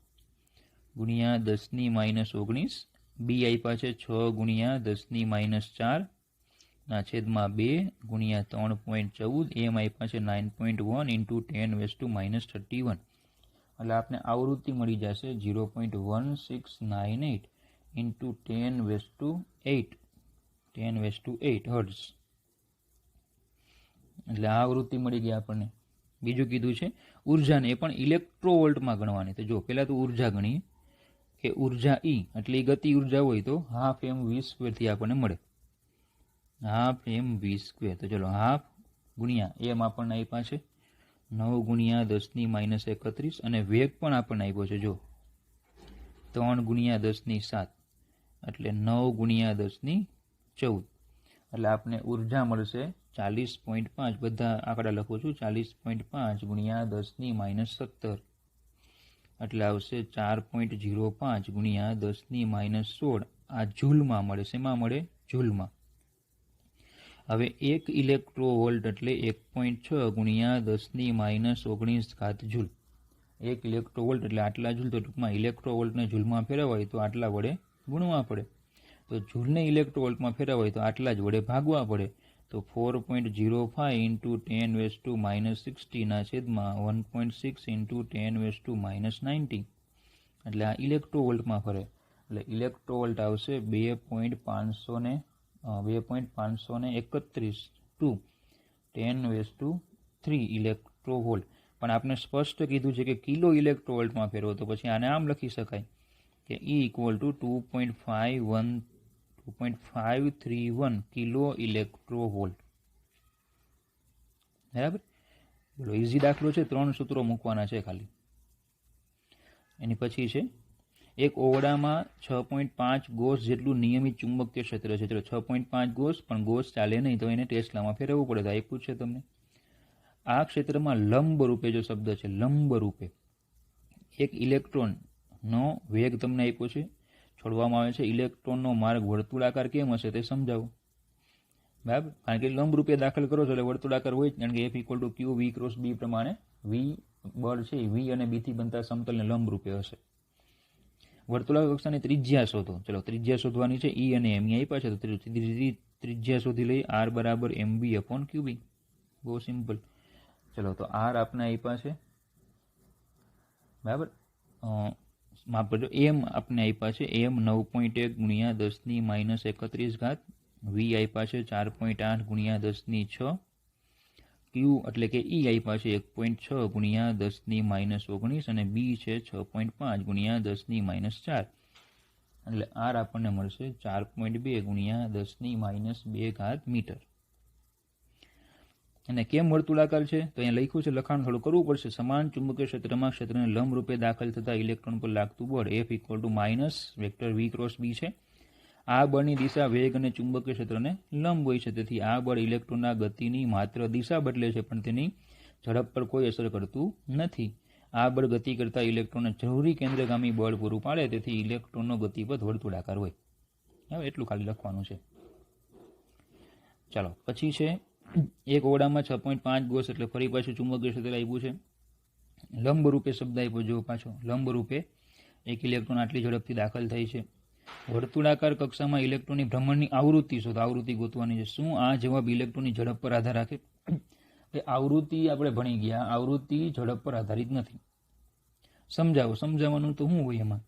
ગુણ્યા 10⁻19, બી આપ્યા છે 6 ગુણ્યા 10⁻4 ના છેદમાં 2 ગુણ્યા 3.14, એમ આપ્યા છે 9.1 ઇન્ટુ 10⁻31. એટલે આપને આવૃત્તિ મળી જશે 0.1698 ઇન્ટુ 10⁻8 હર્ટ્ઝ. એટલે આ આવૃત્તિ મળી ગઈ આપણને. બીજું કીધું છે ઉર્જાને, એ પણ ઇલેક્ટ્રોવોલ્ટમાં ગણવાની. તો જો પહેલાં તો ઉર્જા ગણીએ કે ઉર્જા E, એટલે એ ગતિ ઉર્જા હોય તો ½ mv² થી આપણને મળે, ½ mv². તો ચલો, હાફ ગુણ્યા એમ આપણને આપ્યા છે 9 ગુણ્યા 10⁻31, અને વેગ પણ આપણને આપ્યો છે, જો 3 ગુણ્યા 10⁷, એટલે 9 ગુણ્યા 10⁴. એટલે આપને ઉર્જા મળશે 40.5, બધા આંકડા લખું છું, 40.5 ગુણ્યા 10⁻17, એટલે આવશે 4.05 ગુણ્યા 10⁻16. આ જૂલમાં મળે. શેમાં મળે? જૂલમાં. હવે 1 ઇલેક્ટ્રોવોલ્ટ એટલે 1.6 ગુણ્યા 10⁻−19 જૂલ. 1 ઇલેક્ટ્રોવોલ્ટ એટલે આટલા જૂલ. તો ટૂંકમાં ઇલેક્ટ્રોવોલ્ટને જૂલમાં ફેરવાય તો આટલા વડે ગુણવા પડે. તો જૂલને ઇલેક્ટ્રોવોલ્ટમાં ફેરવાય તો આટલા જ વડે ભાગવા પડે. તો 4.05 × 10⁻60 ના છેદમાં 1.6 × 10⁻90. એટલે આ ઇલેક્ટ્રોવોલ્ટમાં ફરે. એટલે ઇલેક્ટ્રોવોલ્ટ આવશે 2.531 ટુ 10⁻³ ઇલેક્ટ્રોવોલ્ટ. પણ આપણે સ્પષ્ટ કીધું છે કે કિલો ઇલેક્ટ્રોવોલ્ટમાં ફેરવો. તો પછી આને આમ લખી શકાય કે E = 2.531 કિલો ઇલેક્ટ્રોવોલ્ટ. બરાબર. બોલો, ઇઝી દાખલો છે. 3 સૂત્રો મૂકવાના છે ખાલી. એની પછી છે એક ઓરડામાં 6.5 ગોસ જેટલું નિયમિત ચુંબકીય ક્ષેત્ર છે. ચલો 6.5 ગોસ, પણ ગોસ ચાલે નહીં તો એને ટેસ્લામાં ફેરવવું પડે. તો આપ્યું છે તમને. આ ક્ષેત્રમાં લંબ રૂપે, જો શબ્દ છે લંબ રૂપે, એક ઇલેક્ટ્રોનનો વેગ તમને આપ્યો છે, છોડવામાં આવે છે. ઇલેક્ટ્રોનનો માર્ગ વર્તુળાકાર કેમ હશે તે સમજાવો. બરાબર. કારણ કે લંબ રૂપે દાખલ કરો છો એટલે વર્તુળાકાર હોય જ. કારણ કે F = Q V × B પ્રમાણે V બળ છે V અને B થી બનતા સમતલને લંબ રૂપે હશે. વર્તુળાકાર કક્ષાની ત્રિજ્યા શોધો. ચલો, ત્રિજ્યા શોધવાની છે. E અને M આપ્યા છે તો ત્રિજ્યા શોધી લઈએ. R = MB/QB. બહુ સિમ્પલ. ચલો, તો R આપને આપ્યા છે. બરાબર. માફ કરજો, M આપને આપ્યા છે. M 9.1 × 10⁻31. V આપ્યા છે 4.8 × 10⁶. Q એટલે કે E આપ્યા છે 1.6 × 10⁻19 અને B છે 6.5 × 10⁻4. એટલે R આપણને મળશે 4.2 × 10⁻2 મીટર. અને કેમ વર્તુળાકાર છે તો અહીંયા લખ્યું છે, લખાણ થોડું કરવું પડશે. સમાન ચુંબકીય ક્ષેત્રમાં ક્ષેત્રને લંબ રૂપે દાખલ થતા ઇલેક્ટ્રોન પર લાગતું બળ F = -V × B છે. આ બળની દિશા, વેગ અને ચુંબકીય ક્ષેત્રને લંબ હોય છે. તેથી આ બળ ઇલેક્ટ્રોનના ગતિની માત્ર દિશા બદલે છે, પણ તેની ઝડપ પર કોઈ અસર કરતું નથી. આ બળ ગતિ કરતા ઇલેક્ટ્રોનને જરૂરી કેન્દ્રગામી બળ પૂરું પાડે. તેથી ઇલેક્ટ્રોનનો ગતિપથ વર્તુળાકાર હોય. હવે એટલું ખાલી લખવાનું છે. ચાલો, પછી છે એક ઓરડામાં 6.5 ગોસ એટલે ફરી પાછું ચુંબકીય ક્ષેત્ર આપ્યું છે. લંબ રૂપે શબ્દ આપ્યો. જો પાછો લંબ રૂપે એક ઇલેક્ટ્રોન આટલી ઝડપથી દાખલ થાય છે. વર્તુળાકાર કક્ષામાં ઇલેક્ટ્રોનની ભ્રમણની આવૃત્તિ શોધો. આવૃત્તિ ગોતવાની છે. શું આ જવાબ ઇલેક્ટ્રોનની ઝડપ પર આધાર રાખે? આવૃત્તિ આપણે ભણી ગયા. આવૃત્તિ ઝડપ પર આધારિત નથી. સમજાવો. સમજાવવાનું તો શું હોય એમાં?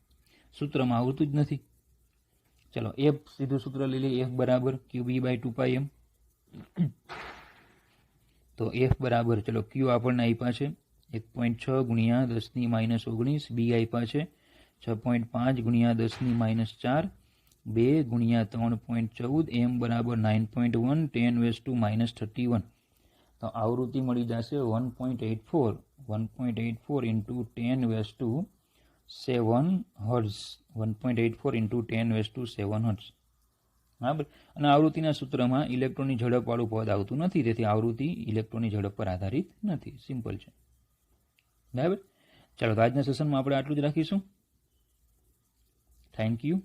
સૂત્રમાં આવૃત્તિ જ નથી. ચલો, F સીધું સૂત્ર લઈ લઈએ. F = QB/2πm. તો F બરાબર, ચલો Q આપણને આપ્યા છે 1.6 × 10⁻19. B આપ્યા છે 6.5 × 10⁻4. 2 × 3.14. M = 9.1 10⁻31. તો આવૃત્તિ મળી જશે 1.84 × 10⁻7 હર્ટ્ઝ. 1.84 × 10⁻7 હર્ટ્ઝ. બરાબર. અને આવૃત્તિના સૂત્રમાં ઇલેક્ટ્રોનની ઝડપવાળું પદ આવતું નથી. તેથી આવૃત્તિ ઇલેક્ટ્રોનની ઝડપ પર આધારિત નથી. સિમ્પલ છે. બરાબર. ચાલો, તો આજના સેશનમાં આપણે આટલું જ રાખીશું. Thank you.